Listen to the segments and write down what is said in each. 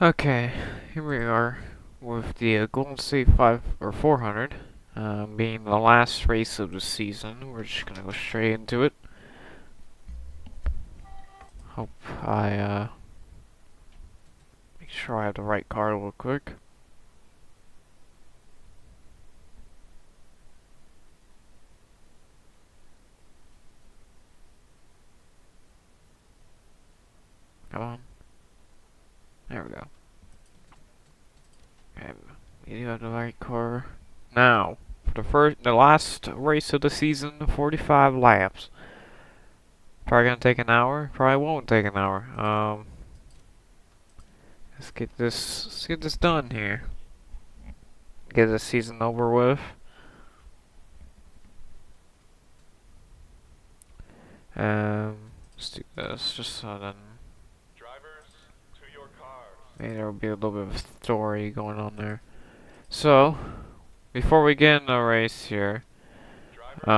Okay, here we are with the Golden State 400, being the last race of the season. We're just gonna go straight into it. Hope I make sure I have the right car real quick. Come on. There we go. Okay, we do have the right car. Now, for the last race of the season, 45 laps. Probably gonna take an hour. Probably won't take an hour. Let's get this done here. Get the season over with. Let's do this just so then Drivers, to your cars. maybe there will be a little bit of story going on there. So, before we get in the race here, Drivers, to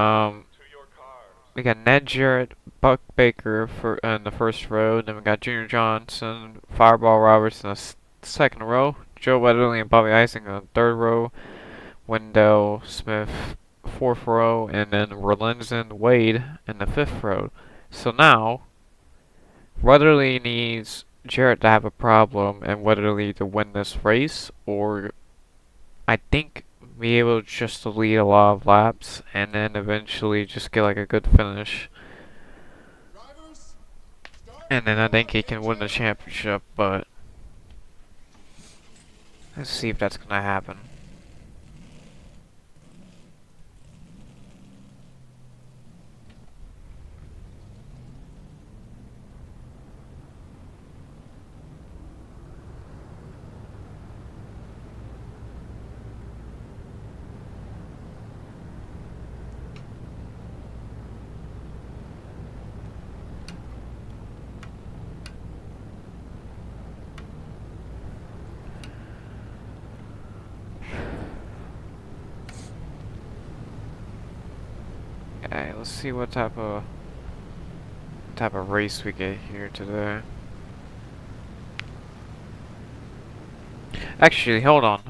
your cars. we got Ned Jarrett, Buck Baker in the first row. Then we got Junior Johnson, Fireball Roberts in the second row. Joe Weatherly and Bobby Icing in the third row. Wendell Smith, fourth row, and then Relenzen Wade in the fifth row. So now, Weatherly needs Jarrett to have a problem and Weatherly to win this race, or I think be able just to lead a lot of laps and then eventually just get like a good finish. And then I think he can win the championship, but let's see if that's gonna happen. Okay, let's see what type of race we get here today. Actually, hold on.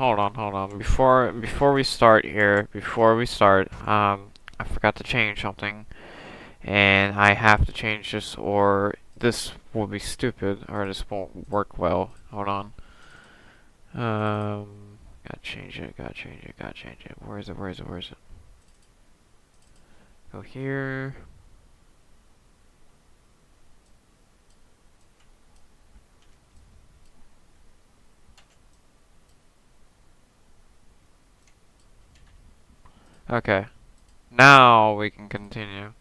Before we start here, I forgot to change something, and I have to change this, or this will be stupid, or this won't work well. Hold on. Gotta change it. Where is it? Go here. Okay. Now we can continue.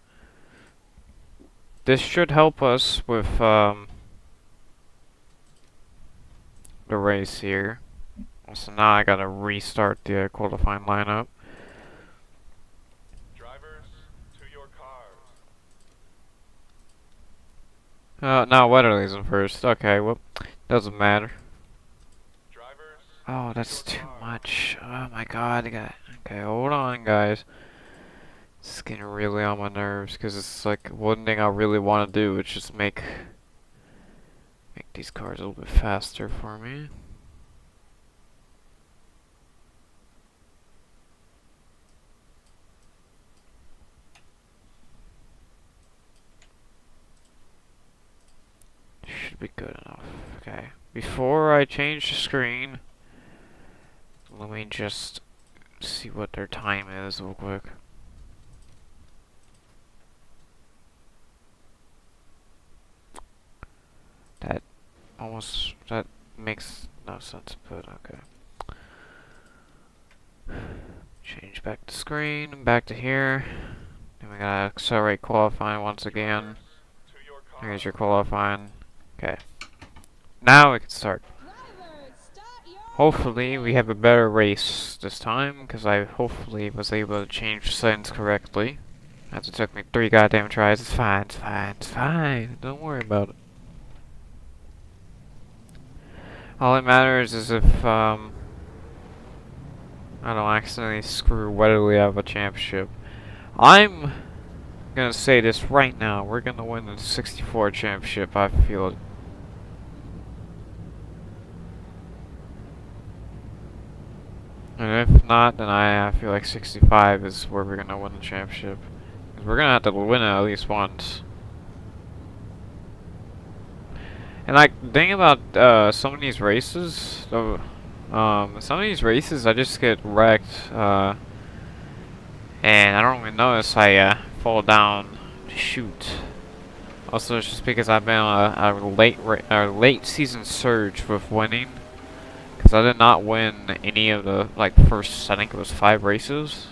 This should help us with the race here. So now I gotta restart the qualifying lineup. Drivers, to your cars. Now Weatherly's in first. Okay, well, doesn't matter. Drivers, Oh, that's too much. Oh my god, okay, hold on, guys. It's getting really on my nerves because it's like one thing I really want to do is just make these cars a little bit faster for me. Should be good enough. Okay. Before I change the screen, let me just see what their time is real quick. That makes no sense, but okay. Change back to screen, back to here. Then we gotta accelerate qualifying once again. Here's your qualifying. Okay. Now we can start. Hopefully we have a better race this time, because I hopefully was able to change settings correctly. As it took me 3 goddamn tries. It's fine. Don't worry about it. All that matters is if I don't accidentally screw Weatherly out of a championship. I'm gonna say this right now. We're gonna win the 64 championship. I feel it. And if not, then I feel like 65 is where we're gonna win the championship. 'Cause we're gonna have to win it at least once. And like the thing about some of these races, some of these races I just get wrecked, and I don't even notice I fall down to shoot. Also, it's just because I've been on a late season surge with winning, because I did not win any of the like first, I think it was 5 races.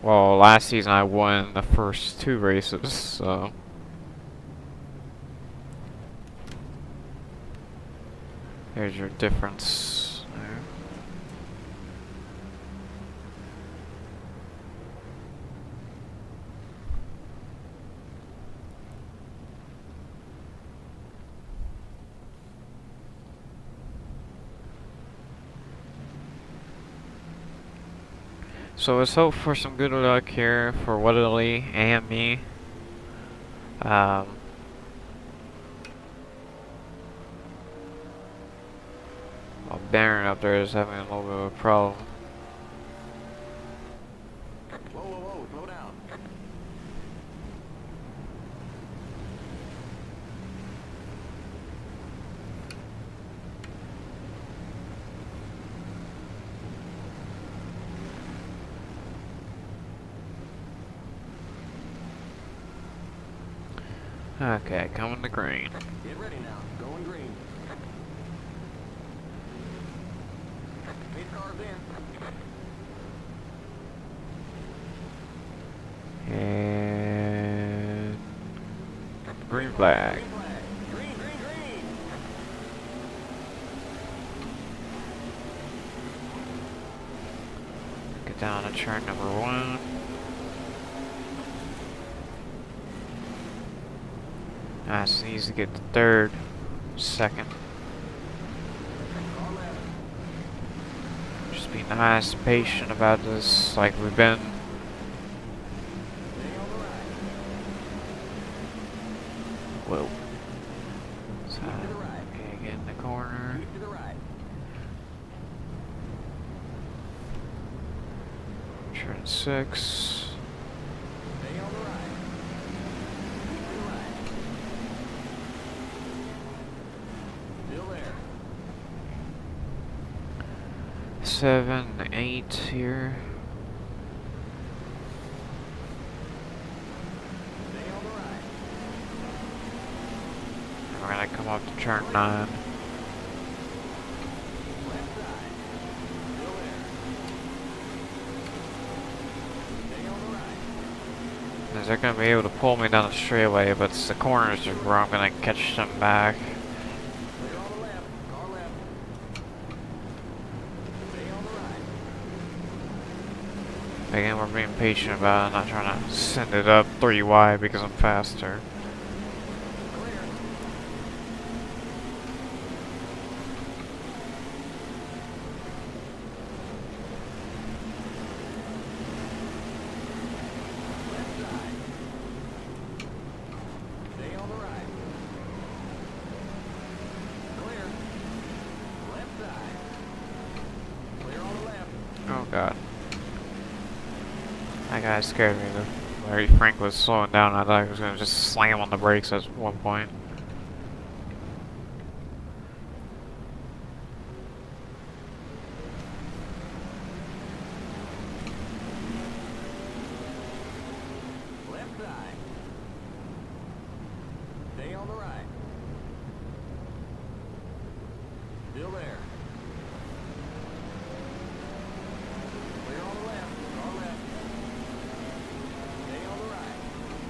Well, last season I won the first 2 races, so. Here's your difference there. So let's hope for some good luck here for Woodley and me. Well, Baron up there is having a little bit of a problem. Whoa, whoa, whoa, slow down. Okay, coming to green. Get ready now. Going green. Pace cars in. And green flag. Green flag. Green, green, green. Get down to turn number 1. Nice and easy to get to 3rd, 2nd. Car left. Just be nice and patient about this, like we've been. Stay on the right. Whoa. So, Keep to the right. okay, get in the corner. Keep to the right. Turn 6. Stay on the right. Keep to the right. Still there. 7, 8 here. Stay on the right. We're gonna come up to turn 9. Left side. Still there. Stay on the right. They're gonna be able to pull me down the straightaway, but it's the corners are where I'm gonna catch them back. Clear on the left. Car left. Stay on the right. Again, we're being patient about it, not trying to send it up 3 wide because I'm faster. Clear. Left side. Stay on the right. Clear. Left side. Clear on the left. Oh god. That guy scared me. Larry Frank was slowing down. I thought he was gonna just slam on the brakes at one point. Left side. Stay on the right. Still there. Clear on the left. Car left. Stay on the right.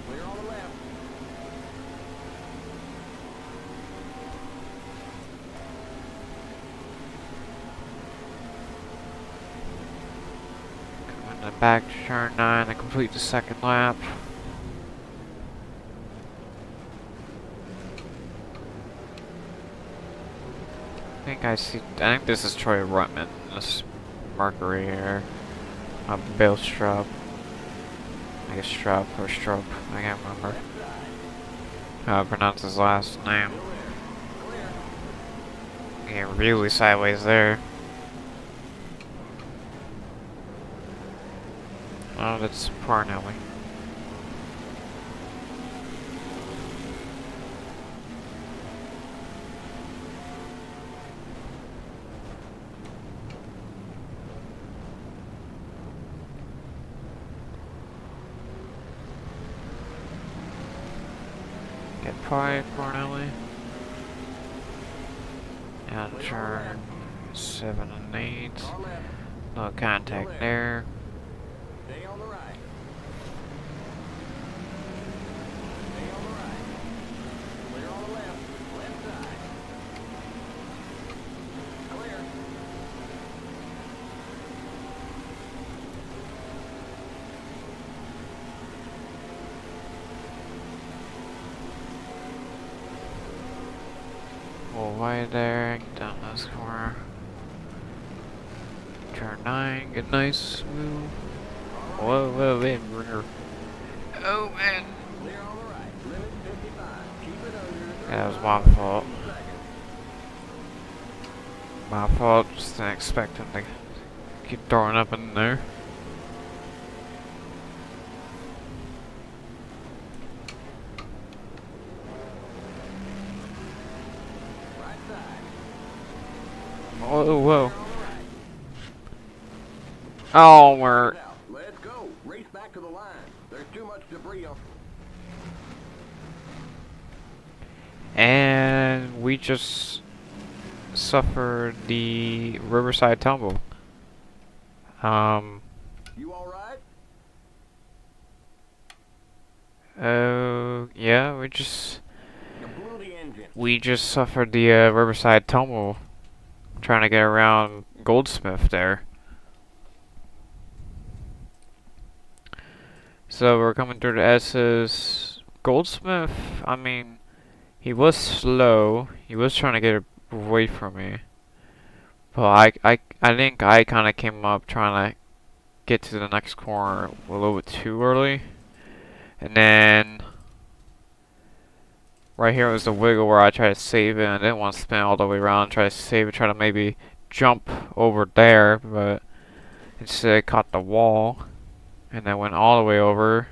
Clear on the left. Coming then back to turn 9 and complete the 2nd lap. I think this is Troy Ruttman. This Mercury here. Bill Strupp. I guess Strupp or Strupp. I can't remember Left side. how to pronounce his last name. Still there. Clear. Yeah, really sideways there. Oh, that's Parnelli. Get 5 Parnelli. And turn 7 and 8. Car left. No contact there. Stay on the right. Stay on the right. Clear on the left. Left side. Clear. Pull wide there, get down this corner. Turn 9, get nice, smooth. Whoa, whoa, wait, bringer. Oh man. Clear on the right. Limit 55. Keep it under. That was my fault. My fault, just didn't expect him to keep throwing up in there. Right side. Whoa, whoa. Clear on the right. Oh, we're... Out. Let's go. Race back to the line. There's too much debris on. And we just suffered the Riverside tumble. You all right? Yeah, You blew the engine. we just suffered the Riverside tumble, trying to get around Goldsmith there. So we're coming through the S's. Goldsmith, I mean, he was slow. He was trying to get away from me. But I think I kind of came up trying to get to the next corner a little bit too early. And then right here was the wiggle where I tried to save it. I didn't want to spin all the way around, try to save it, try to maybe jump over there, but instead I caught the wall and then went all the way over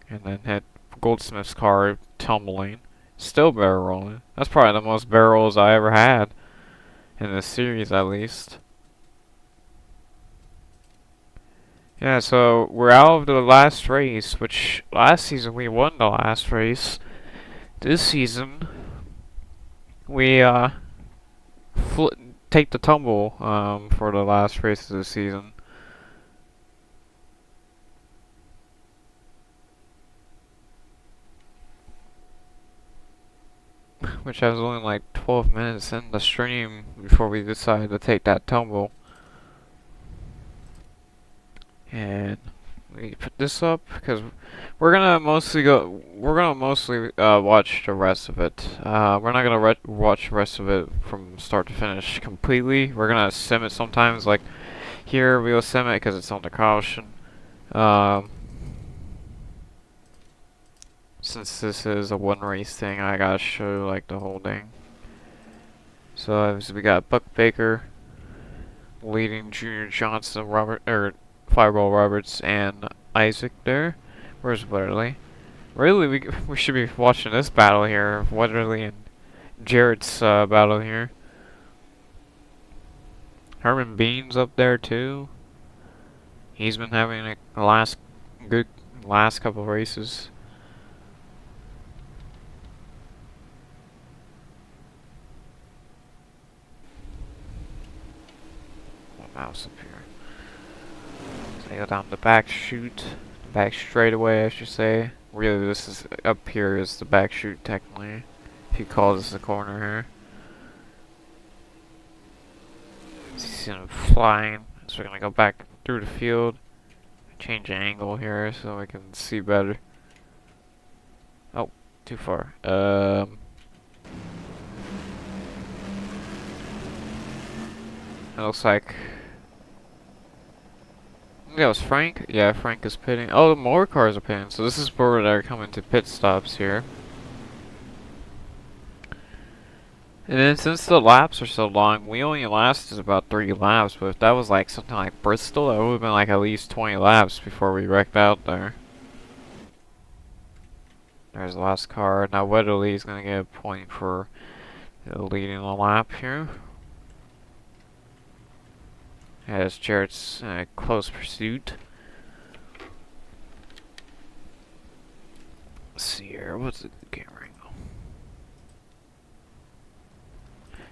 and then hit Goldsmith's car tumbling. Still barrel rolling. That's probably the most barrels I ever had in this series, at least. Yeah, so we're out of the last race, which last season we won the last race. This season, we take the tumble for the last race of the season. Which I was only like 12 minutes in the stream before we decided to take that tumble. And we put this up because we're gonna mostly watch the rest of it. We're not gonna watch the rest of it from start to finish completely. We're gonna sim it sometimes, like here we'll sim it because it's on the caution. Since this is a one race thing, I gotta show like the whole thing. So we got Buck Baker leading Junior Johnson, Fireball Roberts, and Isaac there. Where's Weatherly? Really, we should be watching this battle here, Weatherly and Jarrett's battle here. Herman Bean's up there too. He's been having a good last couple races. Mouse up here. So I go down the back chute, back straightaway I should say. Really this is up here is the back chute technically, if you call this the corner here. See him flying, so we're gonna go back through the field, change the angle here so we can see better. Oh, too far. It looks like that was Frank. Yeah, Frank is pitting. Oh, more cars are pitting. So this is where they're coming to pit stops here. And then since the laps are so long, we only lasted about 3 laps. But if that was like something like Bristol, it would have been like at least 20 laps before we wrecked out there. There's the last car. Now Weatherly's gonna get a point for leading the lap here. As Jarrett's close pursuit. Let's see here. What's the camera angle?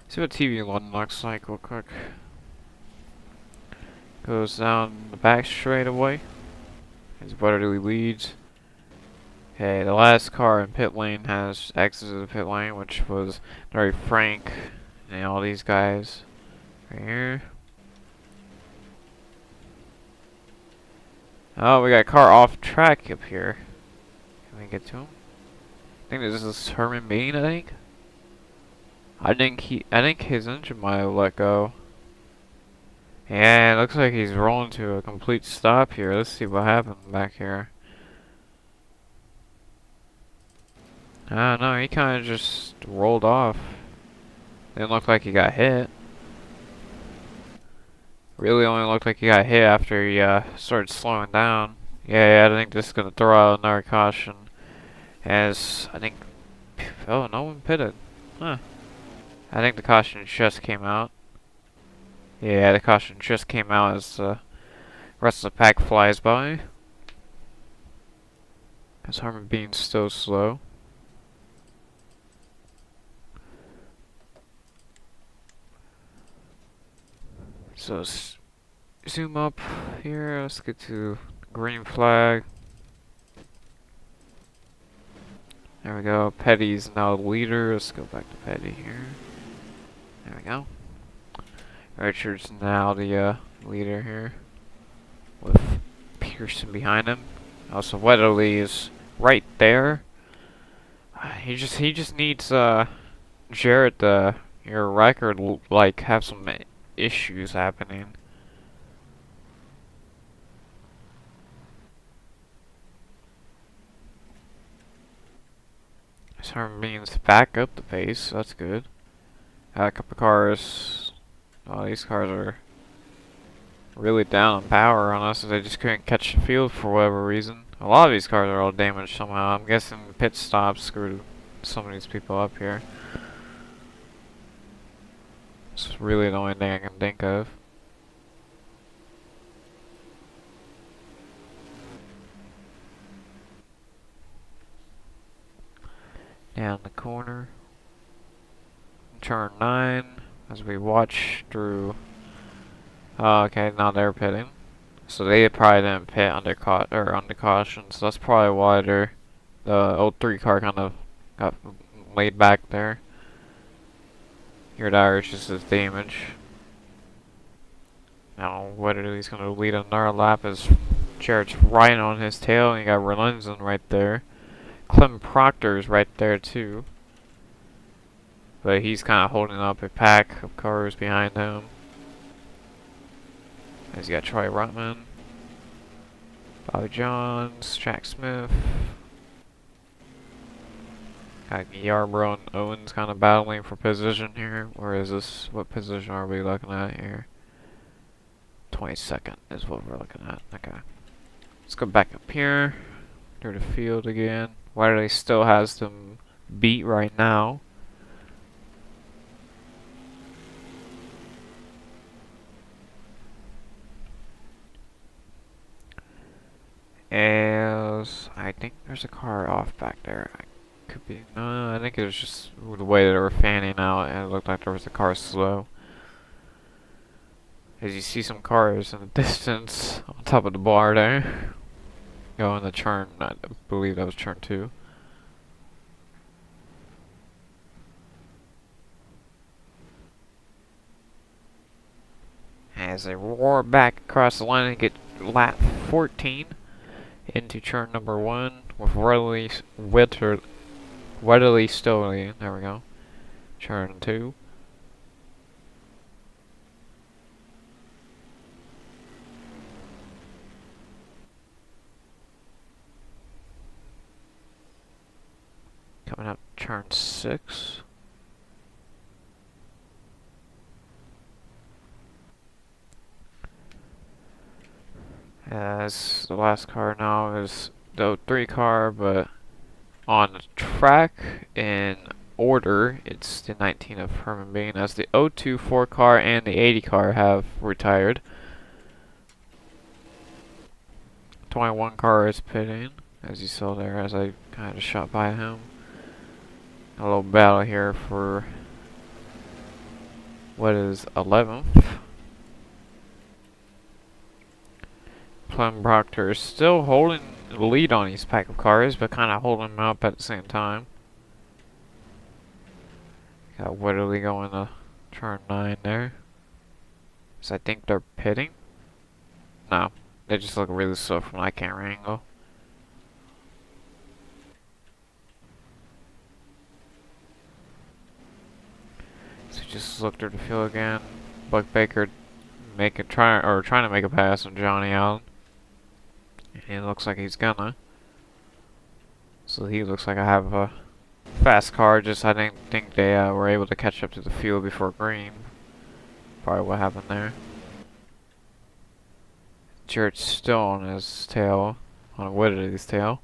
See what TV London looks like real quick. Goes down the back straight away. As Weatherly leads. Okay, the last car in pit lane has exited the pit lane, which was very Frank and all these guys right here. Oh, we got a car off track up here. Can we get to him? I think this is Herman Bean, I think. I think his engine might have let go. Yeah, it looks like he's rolling to a complete stop here. Let's see what happened back here. Ah, no, he kind of just rolled off. Didn't look like he got hit. Really only looked like he got hit after he started slowing down. Yeah, I think this is gonna throw out another caution. As I think, oh, no one pitted. Huh. I think the caution just came out. Yeah, the caution just came out as the rest of the pack flies by. As Harmon Bean's still slow. So zoom up here. Let's get to green flag. There we go. Petty's now the leader. Let's go back to Petty here. There we go. Richard's now the leader here, with Pearson behind him. Also, Weatherly is right there. He just needs Jarrett your record like have some issues happening. Herman means back up the pace, so that's good. A couple cars. Oh, these cars are really down on power on us. They just couldn't catch the field for whatever reason. A lot of these cars are all damaged somehow. I'm guessing pit stops screwed some of these people up here. It's really the only thing I can think of. Down the corner. Turn 9 as we watch through. Oh, okay, now they're pitting. So they probably didn't pit under caution, so that's probably why the 03 car kind of got laid back there. Your Irish just as damage. Now whether he's gonna lead another lap as Jarrett's right on his tail, and you got Relenson right there. Clem Proctor's right there too. But he's kind of holding up a pack of cars behind him. As you got Troy Ruttman, Bobby Johns, Jack Smith. Got Yarbrough and Owens kind of battling for position here. Where is this? What position are we looking at here? 22nd is what we're looking at. Okay. Let's go back up here. Through the field again. Wiley still has them beat right now. As I think there's a car off back there. Could be. No, I think it was just the way they were fanning out, and it looked like there was a car slow. As you see some cars in the distance on top of the bar there. Going the turn, I believe that was turn 2. As they roar back across the line and get lap 14 into turn number 1 with Weatherly still leading. There we go. Turn 2. Coming up turn 6. As the last car now is the '03 car, but on the track in order, it's the 19 of Herman Bean, as the '024 car and the '80 car have retired. 21 car is pitting, as you saw there, as I kind of shot by him. A little battle here for what is 11th. Clem Proctor is still holding the lead on these pack of cars, but kind of holding them up at the same time. Got Whittley going to turn 9 there. So I think they're pitting. No, they just look really slow from my camera angle. So just look through the field again. Buck Baker trying to make a pass on Johnny Allen. And it looks like he's gonna. So he looks like I have a fast car, just I didn't think they were able to catch up to the field before green. Probably what happened there. Jarrett's still on his tail, on Whittley's tail.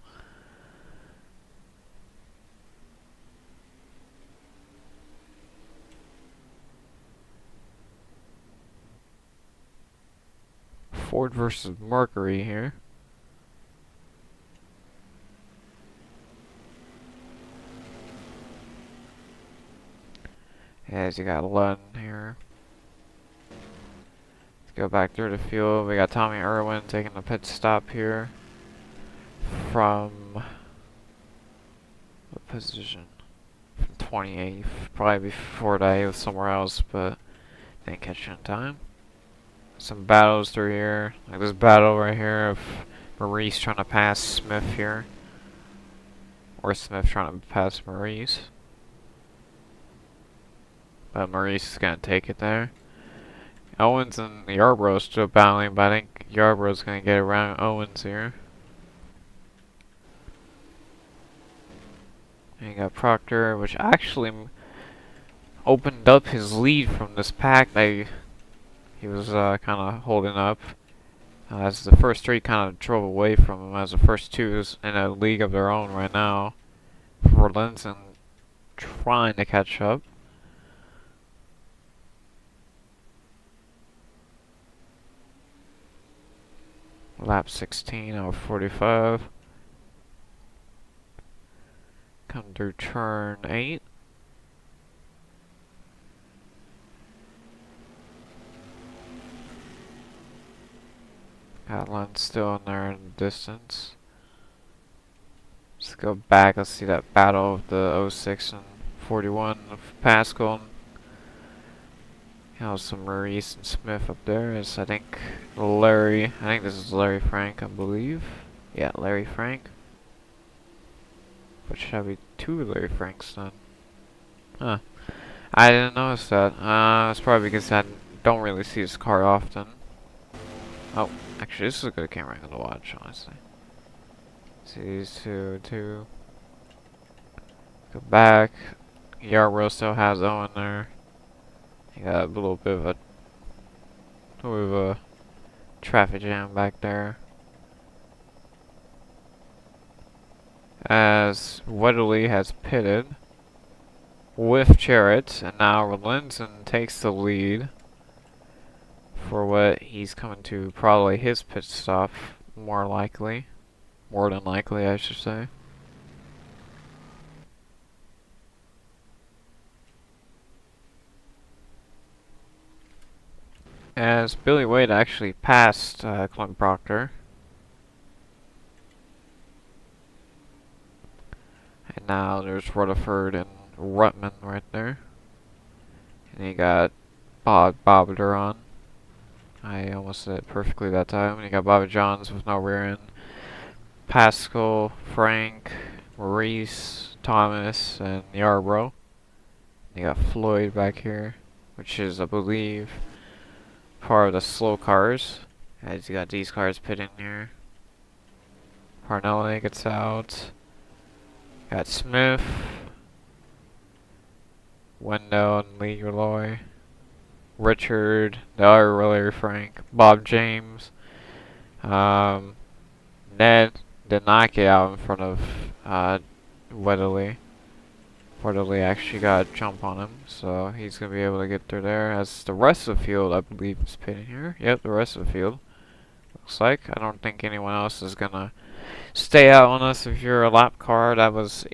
Ford versus Mercury here. As you got Lund here. Let's go back through the field. We got Tommy Irwin taking the pit stop here. From what position? From 28th. Probably before that he was somewhere else, but didn't catch it in time. Some battles through here. Like this battle right here of Maurice trying to pass Smith here. Or Smith trying to pass Maurice. But Maurice is going to take it there. Owens and Yarbrough still battling, but I think Yarbrough's going to get around Owens here. And you got Proctor, which actually opened up his lead from this pack that he was kind of holding up. As the first three kind of drove away from him, as the first two is in a league of their own right now. For Linson trying to catch up. Lap 16 out of 45. Come through turn 8. Got Lund still in there in the distance. Let's go back. Let's see that battle of the '06 and 41 of Pascal. Some Maurice and Smith up there. Is I think this is Larry Frank, I believe. Yeah, Larry Frank. But should I be two Larry Franks then? Huh. I didn't notice that. It's probably because I don't really see this car often. Oh, actually, this is a good camera angle to watch, honestly. See these two. Go back. Yarbrough still has Owen there. You got a little bit of a traffic jam back there. As Whittley has pitted with Jarrett, and now Linson takes the lead for what he's coming to probably his pit stop, more than likely, I should say. As Billy Wade actually passed Clem Proctor. And now there's Rutherford and Rutman right there. And you got Bob Duran. I almost said it perfectly that time. And you got Bobby Johns with no rear end. Pascal, Frank, Maurice, Thomas, and Yarbrough. You got Floyd back here, which is, I believe, part of the slow cars. As you got these cars pitting here. Parnelli gets out. Got Smith, Wendell and Lee Roy, Richard, the other Larry Frank, Bob James, Um, Ned did not get out in front of Weatherly. Weatherly actually got a jump on him, so he's gonna be able to get through there. As the rest of the field, I believe, is pitting here. Yep, the rest of the field looks like. I don't think anyone else is gonna stay out on us. If you're a lap car that was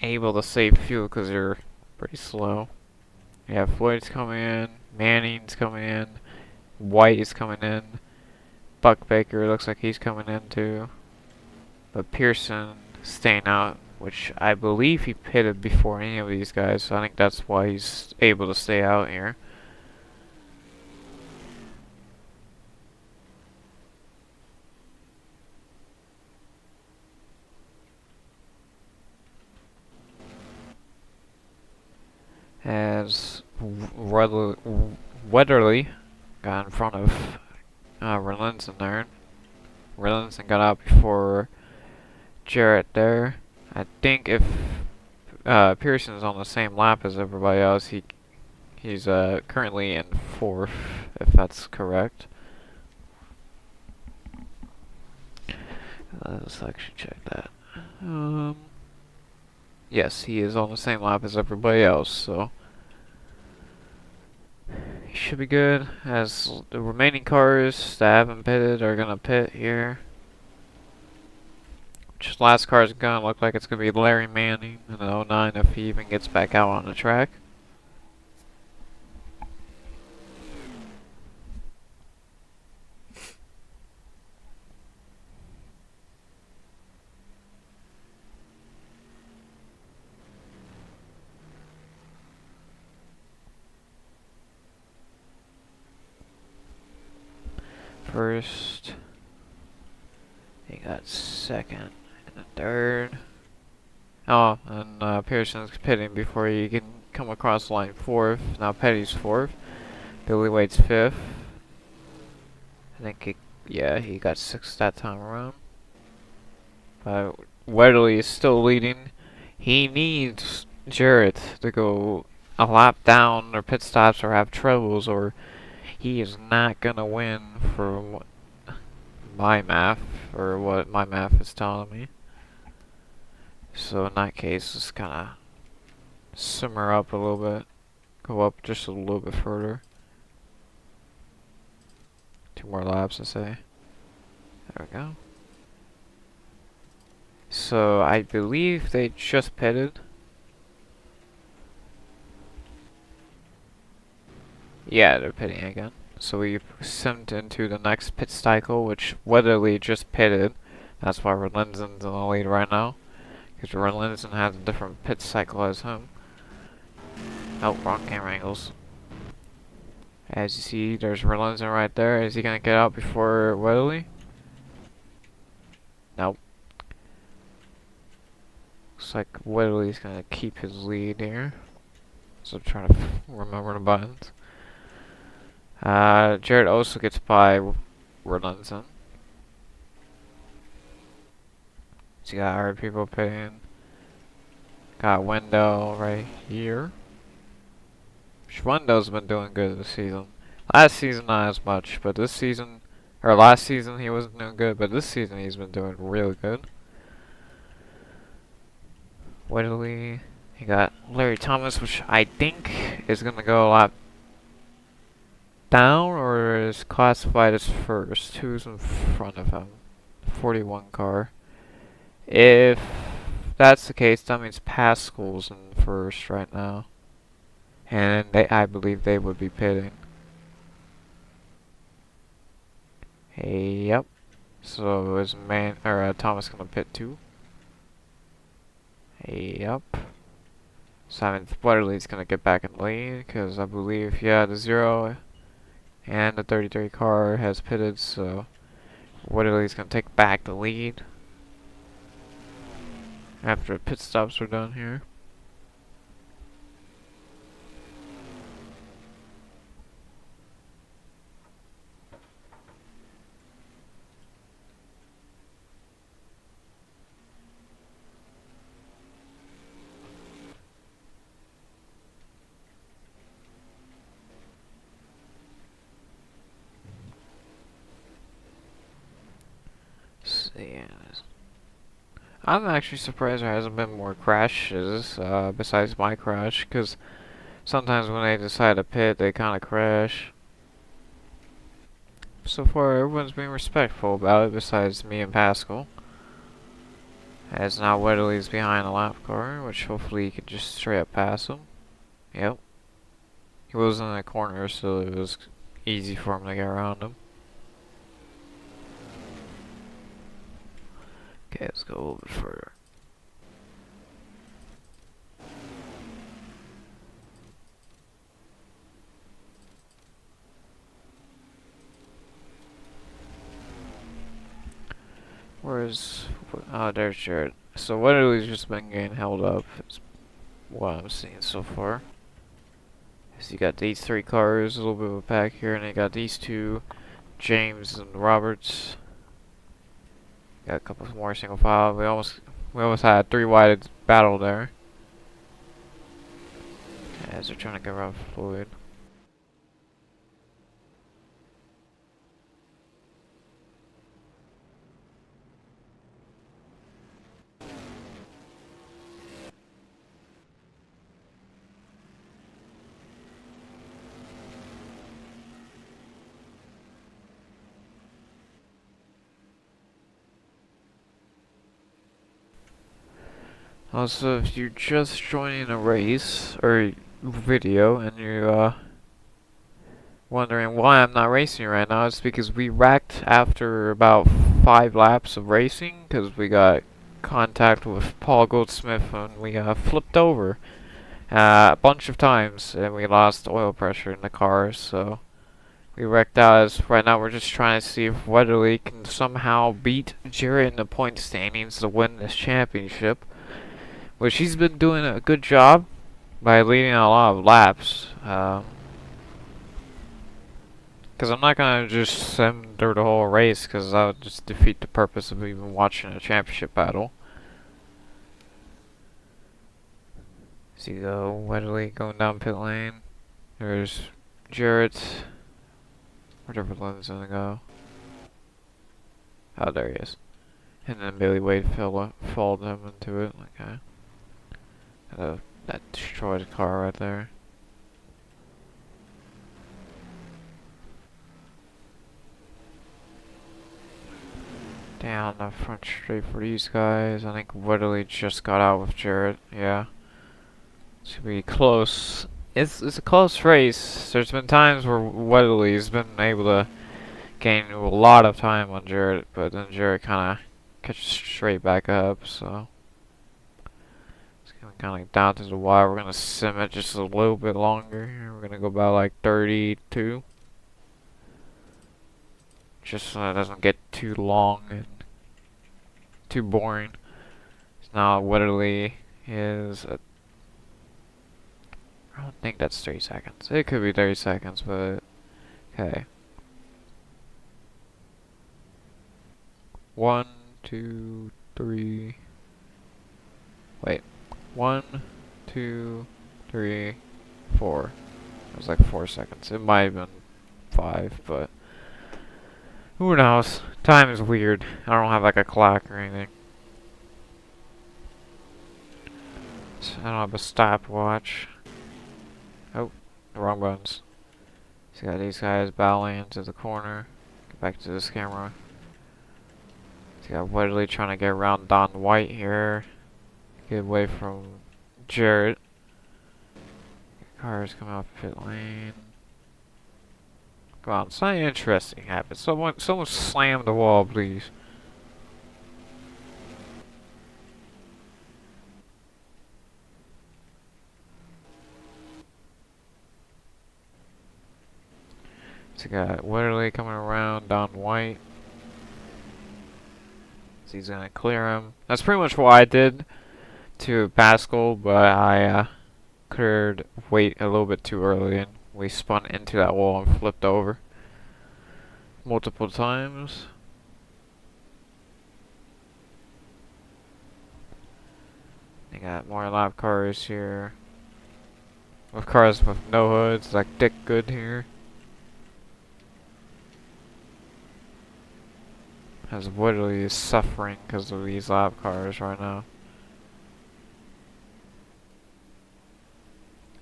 able to save fuel because you're pretty slow. Yeah, Floyd's coming in, Manning's coming in, White is coming in, Buck Baker looks like he's coming in too. But Pearson staying out, which I believe he pitted before any of these guys, so I think that's why he's able to stay out here. As Weatherly got in front of Relinson there. Relinson got out before Jarrett there. I think if Pearson's on the same lap as everybody else, he's currently in fourth, if that's correct. Let's actually check that. Yes, he is on the same lap as everybody else, so he should be good. As the remaining cars that haven't pitted are gonna pit here. Just last car is gonna look like it's gonna be Larry Manning in the '09 if he even gets back out on the track. First, he got second and third. Oh, and Pearson's pitting before he can come across line fourth. Now Petty's fourth. Billy Wade's fifth. I think he got sixth that time around. But Weatherly is still leading. He needs Jarrett to go a lap down or pit stops or have troubles, or he is not gonna win for what my math or what my math is telling me. So in that case, just kind of simmer up a little bit, go up just a little bit further. 2 more laps, I say. There we go. So I believe they just pitted. Yeah, they're pitting again. So we simmed into the next pit cycle, which Weatherly just pitted. That's why Relindson's in the lead right now. Because Relinson has a different pit cycle as him. Oh, wrong camera angles. As you see, there's Relinson right there. Is he going to get out before Weatherly? Nope. Looks like Weatherly's going to keep his lead here. So I'm trying to remember the buttons. Jared also gets by Relinson. So you got other people pitting. Got Wendell right here. Schwindel's been doing good this season. Last season not as much, but this season, or last season he wasn't doing good, but this season he's been doing really good. Weatherly, he got Larry Thomas, which I think is gonna go a lot down, or is classified as first. Who's in front of him? 41 car. If that's the case, that means Pascal's in first right now. And I believe they would be pitting. Hey, yep. So is Thomas gonna pit too? Hey, yep. Simon Weatherly's gonna get back in the lead because I believe the 0 and the 33 car has pitted, so Weatherly's gonna take back the lead after pit stops are done here. see. I'm actually surprised there hasn't been more crashes, besides my crash, because sometimes when they decide to pit, they kind of crash. So far, everyone's been respectful about it, besides me and Pascal. As now Weatherly's behind the lap car, which hopefully he can just straight up pass him. Yep. He was in the corner, so it was easy for him to get around him. Okay, let's go a little bit further. Where's... oh, there's Jared. So Weatherly's just been getting held up, is what I'm seeing so far. So you got these three cars, a little bit of a pack here, and you got these two, James and Roberts. Got a couple more single file. We almost had a three-wide battle there. As they're trying to get around Floyd. Also, if you're just joining a race or video and you're wondering why I'm not racing right now, it's because we wrecked after about 5 laps of racing because we got contact with Paul Goldsmith and we flipped over a bunch of times and we lost oil pressure in the car, so we wrecked out. As right now we're just trying to see if Weatherly can somehow beat Jarrett in the point standings to win this championship, which he's been doing a good job by leading a lot of laps. Because I'm not going to just sim through the whole race, because that would just defeat the purpose of even watching a championship battle. See the Weatherly going down pit lane. There's Jarrett. Wherever Lynn's gonna go. Oh, there he is. And then Billy Wade followed him into it. Okay. That destroyed the car right there. Down the front straight for these guys. I think Weatherly just got out with Jarrett. Yeah. It's gonna be close. It's a close race. There's been times where Weatherly's been able to gain a lot of time on Jarrett, but then Jarrett kind of catches straight back up, so it's kind of down to the wire. We're gonna sim it just a little bit longer. We're gonna go about like 32, just so it doesn't get too long and too boring. So now Weatherly is at, I don't think that's 30 seconds. It could be 30 seconds, but okay. 1, 2, 3. Wait. 1, 2, 3, 4. It was like 4 seconds. It might have been 5, but who knows? Time is weird. I don't have like a clock or anything. So I don't have a stopwatch. Oh, the wrong buttons. So you got these guys battling into the corner. Get back to this camera. So you got Weatherly trying to get around Don White here. Get away from Jarrett. Cars coming off pit lane. Come on, something interesting happened. Someone slam the wall, please. So you got Weatherly coming around Don White. So he's gonna clear him. That's pretty much what I did to Pascal, but I cleared Wait a little bit too early and we spun into that wall and flipped over multiple times. They got more lap cars here. With cars with no hoods, like Dick Good here. as Woodley is suffering because of these lap cars right now.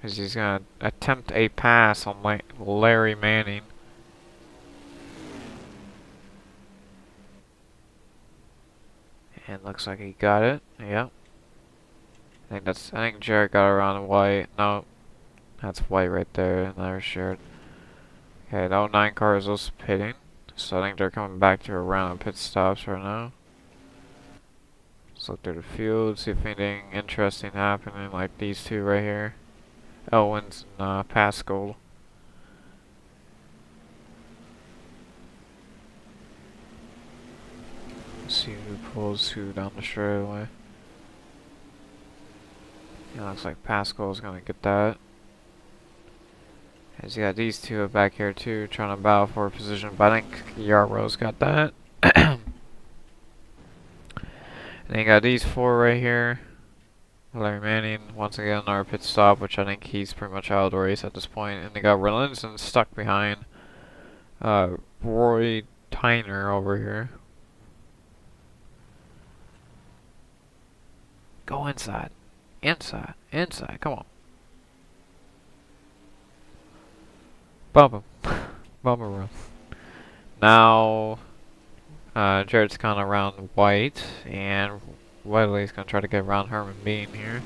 As he's gonna attempt a pass on Larry Manning. And looks like he got it. Yep. I think Jared got around white. No, that's white right there. Another shirt. Okay, the 09 car is also pitting. So I think they're coming back to a round of pit stops right now. Let's look through the field, see if anything interesting happening, like these two right here. Owens and Pascal. Let's see who pulls who down the straightaway. It looks like Pascal's gonna get that. As you got these two back here too, trying to battle for a position, but I think Yarrow's got that. And then you got these four right here. Larry Manning, once again, our pit stop, which I think he's pretty much out of the race at this point. And they got Relinson stuck behind Roy Tyner over here. Go inside. Inside. Inside. Come on. Bump him. Bump him run. Now, Jared's kind of around White, and Whiteley's going to try to get around Herman Bean here.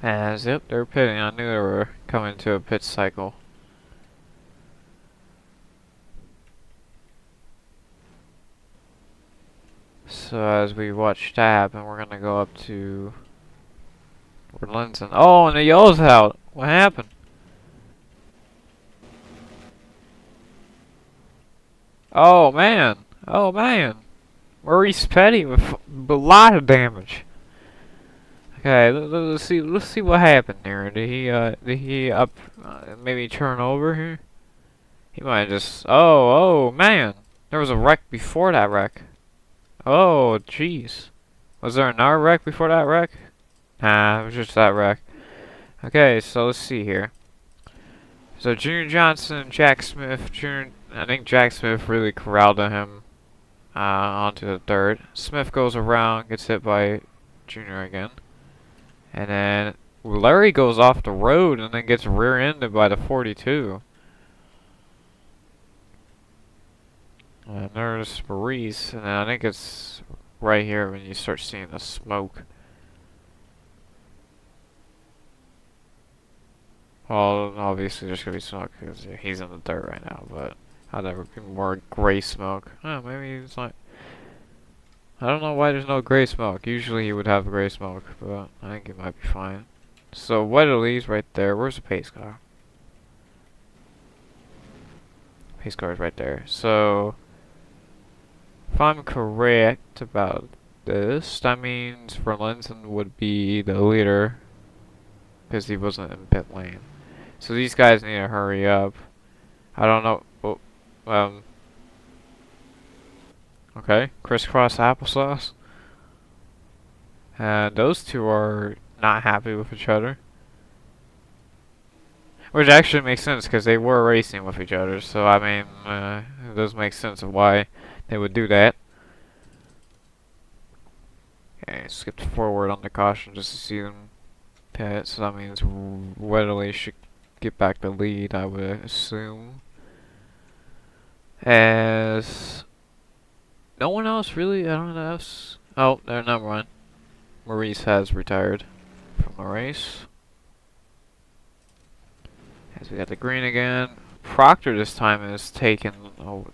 As, yep, they're pitting. I knew they were coming to a pit cycle. So as we watch that happen, we're going to go up to Linson. Oh, and the yellow's out. What happened? Oh, man. Oh, man. Maurice Petty with a lot of damage. Okay, let's see what happened there. Did he maybe turn over here? He might have just, oh, man. There was a wreck before that wreck. Oh, jeez. Was there another wreck before that wreck? Nah, it was just that wreck. Okay, so let's see here. So Junior Johnson and Jack Smith. I think Jack Smith really corralled him onto the third. Smith goes around, gets hit by Junior again. And then Larry goes off the road and then gets rear-ended by the 42. And there's Maurice, and then I think it's right here when you start seeing the smoke. Well, obviously there's gonna be smoke because he's in the dirt right now, but I'd never be more gray smoke. Oh, maybe it's not. I don't know why there's no gray smoke. Usually he would have gray smoke, but I think it might be fine. So Weatherly's right there. Where's the pace car? Pace car is right there. So if I'm correct about this, that means Verlinson would be the leader because he wasn't in pit lane. So these guys need to hurry up. I don't know. Oh, okay, crisscross applesauce. And those two are not happy with each other. Which actually makes sense because they were racing with each other. So, I mean, it does make sense of why they would do that. Okay, skipped forward on the caution just to see them pit. So that means Weatherly should get back the lead, I would assume. As no one else really, I don't know. Oh, they're number one. Maurice has retired from the race. As we got the green again. Proctor this time is taking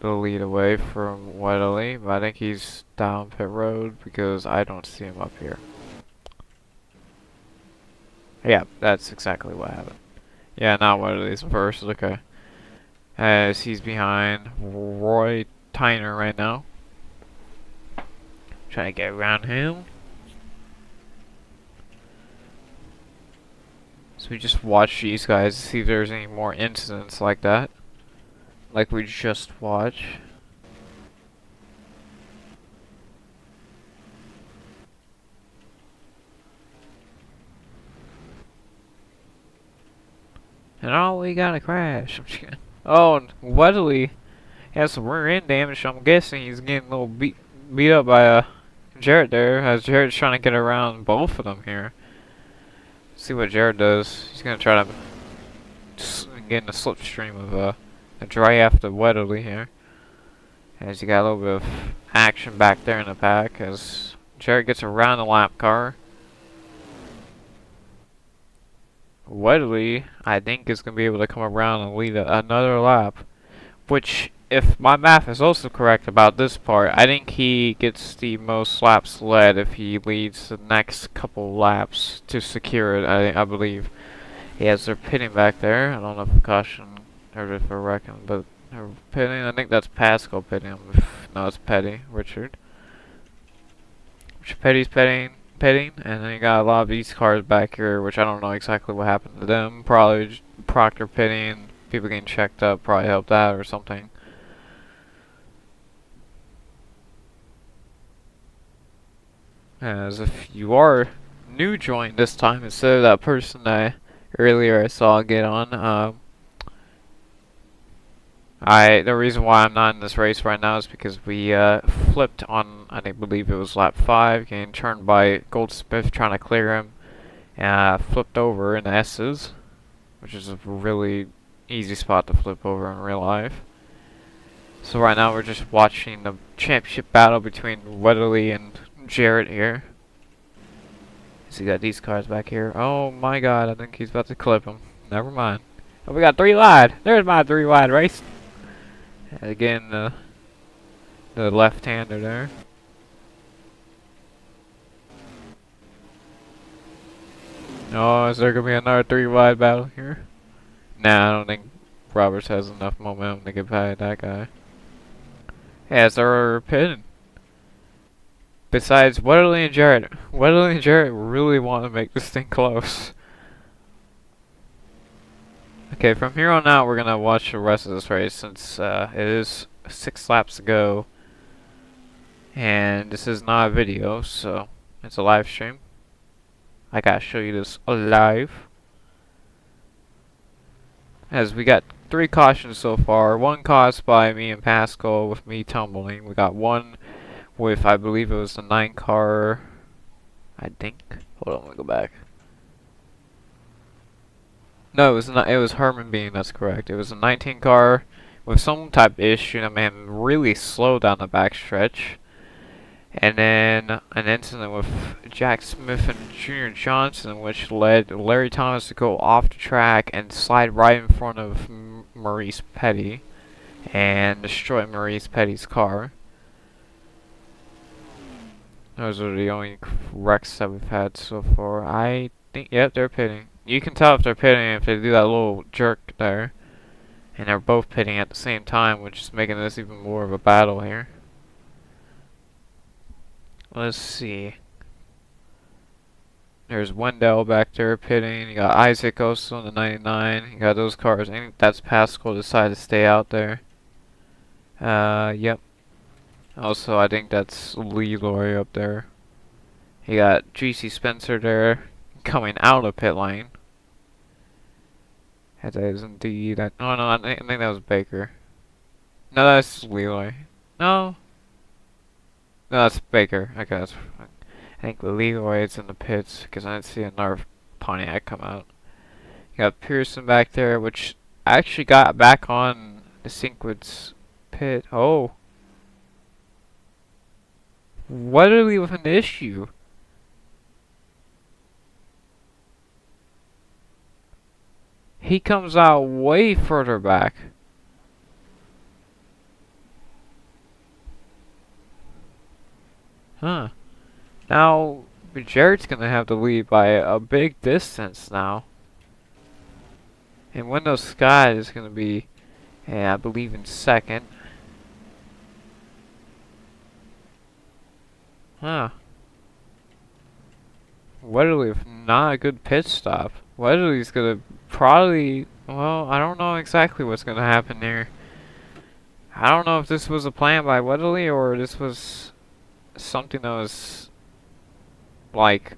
the lead away from Weatherly, but I think he's down pit road because I don't see him up here. Yeah, that's exactly what happened. Yeah, not Weatherly's first, okay. As he's behind Roy Tyner right now. Trying to get around him. So we just watch these guys to see if there's any more incidents like that. Like we just watched. And oh, we got a crash. I'm just kidding. Oh, and Weatherly has some rear end damage. So I'm guessing he's getting a little beat up by Jarrett there, as Jarrett's trying to get around both of them here. See what Jarrett does. He's gonna try to get in the slipstream of a draft of Weatherly here. As you got a little bit of action back there in the pack as Jarrett gets around the lap car. Weatherly, I think, is going to be able to come around and lead another lap. Which, if my math is also correct about this part, I think he gets the most laps led if he leads the next couple laps to secure it, I believe. Yes, they're pitting back there. I don't know if caution or if they're wrecking, but they're pitting. I think that's Pascal pitting. No, it's Petty, Richard. Petty's pitting, and then you got a lot of these cars back here, which I don't know exactly what happened to them. Probably Proctor pitting, people getting checked up probably helped out or something. As if you are new joined this time instead of that person I earlier I saw get on, the reason why I'm not in this race right now is because we flipped on, I believe it was lap 5, getting turned by Goldsmith trying to clear him, and flipped over in the S's, which is a really easy spot to flip over in real life. So right now we're just watching the championship battle between Weatherly and Jarrett here. So you got these cars back here. Oh my god, I think he's about to clip him. Never mind. Oh, we got 3 wide. There's my 3 wide race. Again, the left-hander there. Oh, is there gonna be another 3 wide battle here? Nah, I don't think Roberts has enough momentum to get by that guy. Yeah, it's our pin. Besides Weatherly and Jarrett really want to make this thing close. Okay, from here on out, we're gonna watch the rest of this race since it is 6 laps to go, and this is not a video, so it's a live stream. I gotta show you this live. As we got 3 cautions so far, 1 caused by me and Pascal with me tumbling. We got 1 with, I believe it was the 9 car. I think. Hold on, let me go back. No, it was not. It was Herman Bean. That's correct. It was a 19 car with some type of issue. That man really slowed down the backstretch, and then an incident with Jack Smith and Junior Johnson, which led Larry Thomas to go off the track and slide right in front of Maurice Petty, and destroy Maurice Petty's car. Those are the only wrecks that we've had so far. I think. Yep, they're pitting. You can tell if they're pitting if they do that little jerk there. And they're both pitting at the same time, which is making this even more of a battle here. Let's see. There's Wendell back there pitting. You got Isaac also on the 99. You got those cars. I think that's Pascal decided to stay out there. Yep. Also, I think that's Leroy up there. You got GC Spencer there coming out of pit lane. That is indeed. Oh no, I think that was Baker. No, that's Leroy. No. No, that's Baker. Okay, that's. I think Leroy is in the pits because I didn't see another Pontiac come out. You got Pearson back there, which actually got back on the Sinkwoods pit. Oh. What are we with an issue? He comes out way further back. Huh. Now, Jarrett's gonna have to lead by a big distance now. And Windows Sky is gonna be, I believe, in second. Huh. Weatherly, not a good pit stop. Weatherly's gonna probably, well, I don't know exactly what's gonna happen here. I don't know if this was a plan by Weatherly or this was something that was like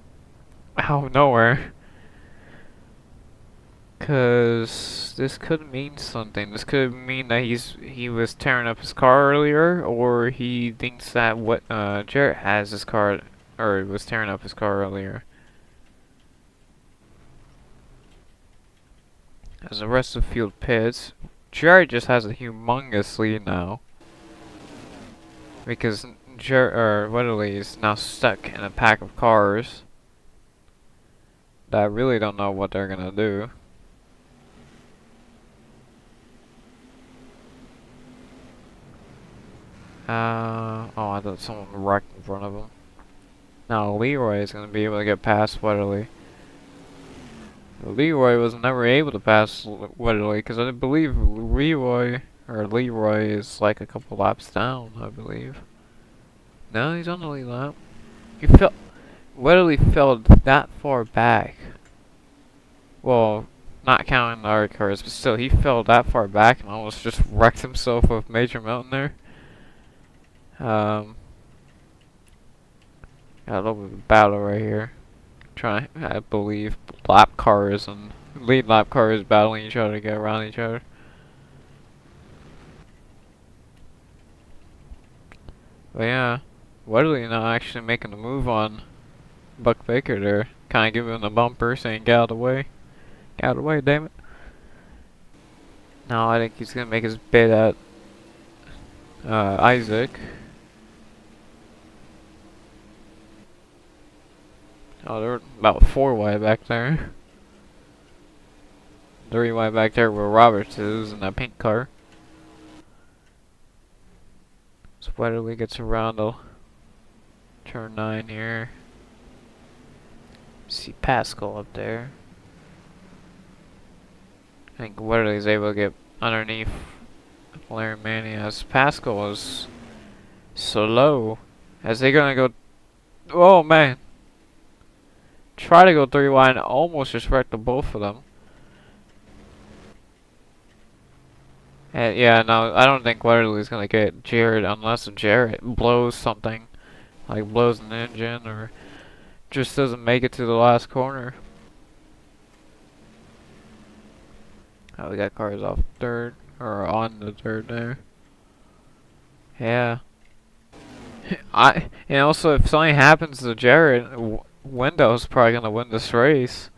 out of nowhere. Cause this could mean something. This could mean that he was tearing up his car earlier, or he thinks that what Jarrett has his car, or was tearing up his car earlier. As the rest of the field pits, Jarrett just has a humongous lead now because Weatherly is now stuck in a pack of cars that I really don't know what they're gonna do. Oh, I thought someone wrecked in front of him. Now Leroy is gonna be able to get past Weatherly. Leroy was never able to pass Weatherly because I believe Leroy is like a couple laps down, I believe. No, he's on the lead lap. He fell. Weatherly fell that far back. Well, not counting the other cars, but still, he fell that far back and almost just wrecked himself with Major Mountain there. Got a little bit of battle right here. I believe, lap cars and lead lap cars battling each other to get around each other. But yeah, Weatherly not actually making a move on Buck Baker there. Kind of giving him the bumper, saying get out of the way. Get out of the way, damn it. Now I think he's going to make his bid at Isaac. Oh, they're about 4 wide back there. 3 wide back there where Roberts is in that pink car. So Weatherly gets around to turn 9 here. See Pascal up there. I think Weatherly's able to get underneath Larry Manning as Pascal is so low. As they gonna go, oh man. Try to go 3 wide and almost just wrecked the both of them. And yeah, no, I don't think Weatherly's gonna get Jarrett unless Jarrett blows something. Like blows an engine or just doesn't make it to the last corner. Oh, we got cars off third, or on the third there. Yeah. And also if something happens to Jarrett, Window's probably gonna win this race.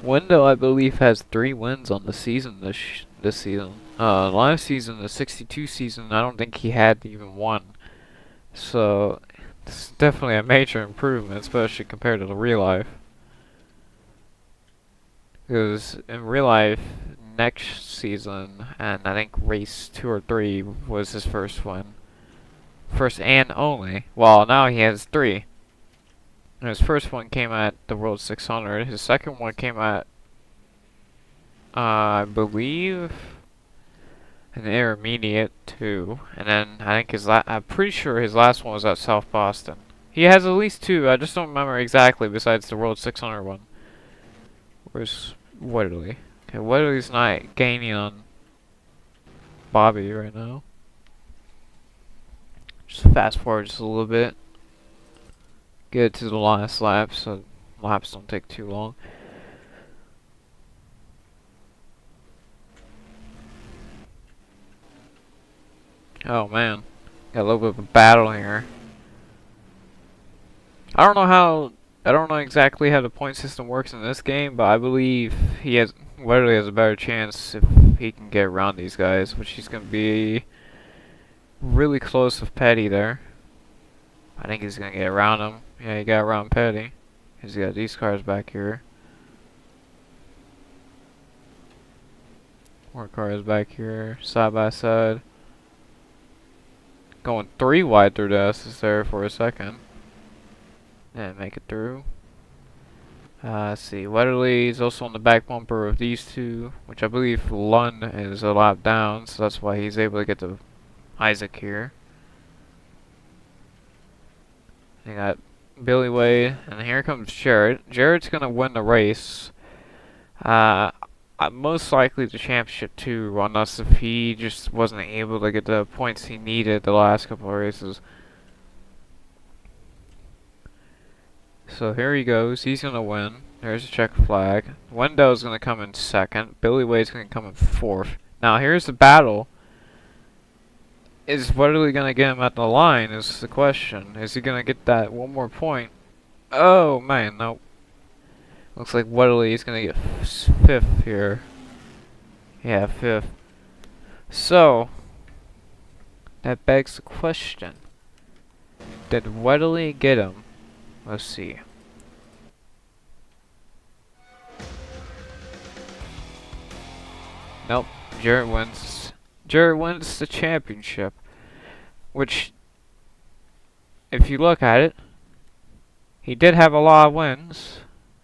Window, I believe, has 3 wins on the season this season. Last season, the 62 season, I don't think he had even one. So it's definitely a major improvement, especially compared to the real life. Because in real life, next season, and I think race 2 or 3 was his first win. First and only. Well, now he has 3. And his first one came at the World 600. His second one came at, I believe, an intermediate 2. And then I think I'm pretty sure his last one was at South Boston. He has at least 2. I just don't remember exactly besides the World 600 one. Where's Weatherly? Okay, Weatherly's not gaining on Bobby right now. Just fast forward just a little bit. Get to the last lap so laps don't take too long. Oh man, got a little bit of a battle here. I don't know exactly how the point system works in this game, but I believe Weatherly has a better chance if he can get around these guys, which he's gonna be really close with Petty there. I think he's gonna get around him. Yeah, he got around Petty. He's got these cars back here. More cars back here, side by side. Going 3 wide through the S's there for a second. And make it through. Let's see, Weatherly is also on the back bumper of these 2, which I believe Lund is a lap down, so that's why he's able to get to Isaac here. They got Billy Wade, and here comes Jarrett. Jarrett's gonna win the race. Most likely the championship too, unless if he just wasn't able to get the points he needed the last couple of races. So here he goes. He's gonna win. There's a check flag. Wendell's gonna come in second. Billy Wade's gonna come in fourth. Now here's the battle. Is Weatherly gonna get him at the line? Is the question. Is he gonna get that one more point? Oh man, no. Looks like Weatherly is gonna get fifth here. Yeah, fifth. So that begs the question: did Weatherly get him? Let's see. Nope. Jarrett wins. Jarrett wins the championship. Which, if you look at it, he did have a lot of wins,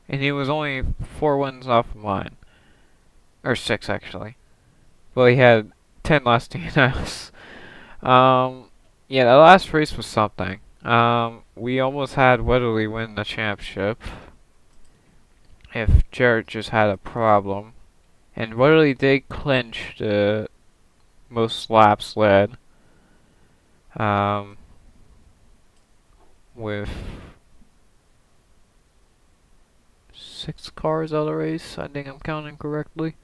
and he was only 4 wins off of mine. Or 6, actually. Well, he had 10 last DNS. Yeah, the last race was something. We almost had Weatherly win the championship if Jarrett just had a problem. And Weatherly did clinch the most laps led. With 6 cars out of the race, I think I'm counting correctly.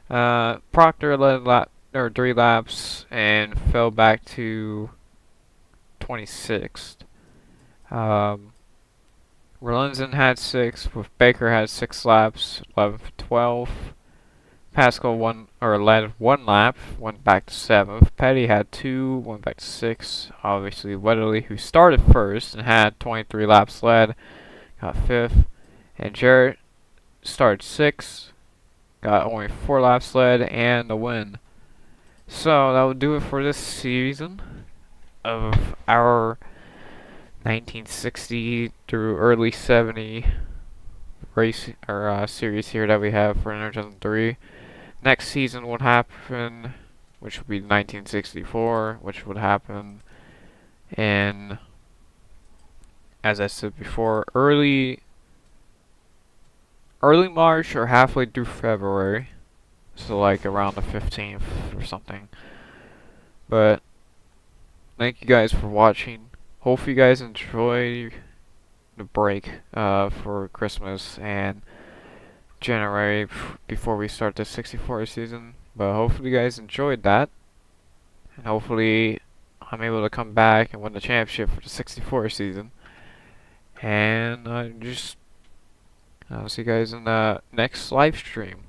Proctor led 3 laps and fell back to 26th. Rolenzen had 6, with Baker had 6 laps, 11 for 12. Pascal led 1 lap, went back to 7th. Petty had 2, went back to 6th. Obviously, Weatherly, who started first and had 23 laps led, got 5th. And Jarrett started 6th, got only 4 laps led, and the win. So that will do it for this season of our 1960 through early 70 race or series here that we have for NR2003. Next season would happen, which would be 1964, which would happen in, as I said before, early March or halfway through February. So like around the 15th or something. But thank you guys for watching. Hope you guys enjoy the break for Christmas and January before we start the 64 season. But hopefully you guys enjoyed that. And hopefully I'm able to come back and win the championship for the 64 season. And I'll see you guys in the next live stream.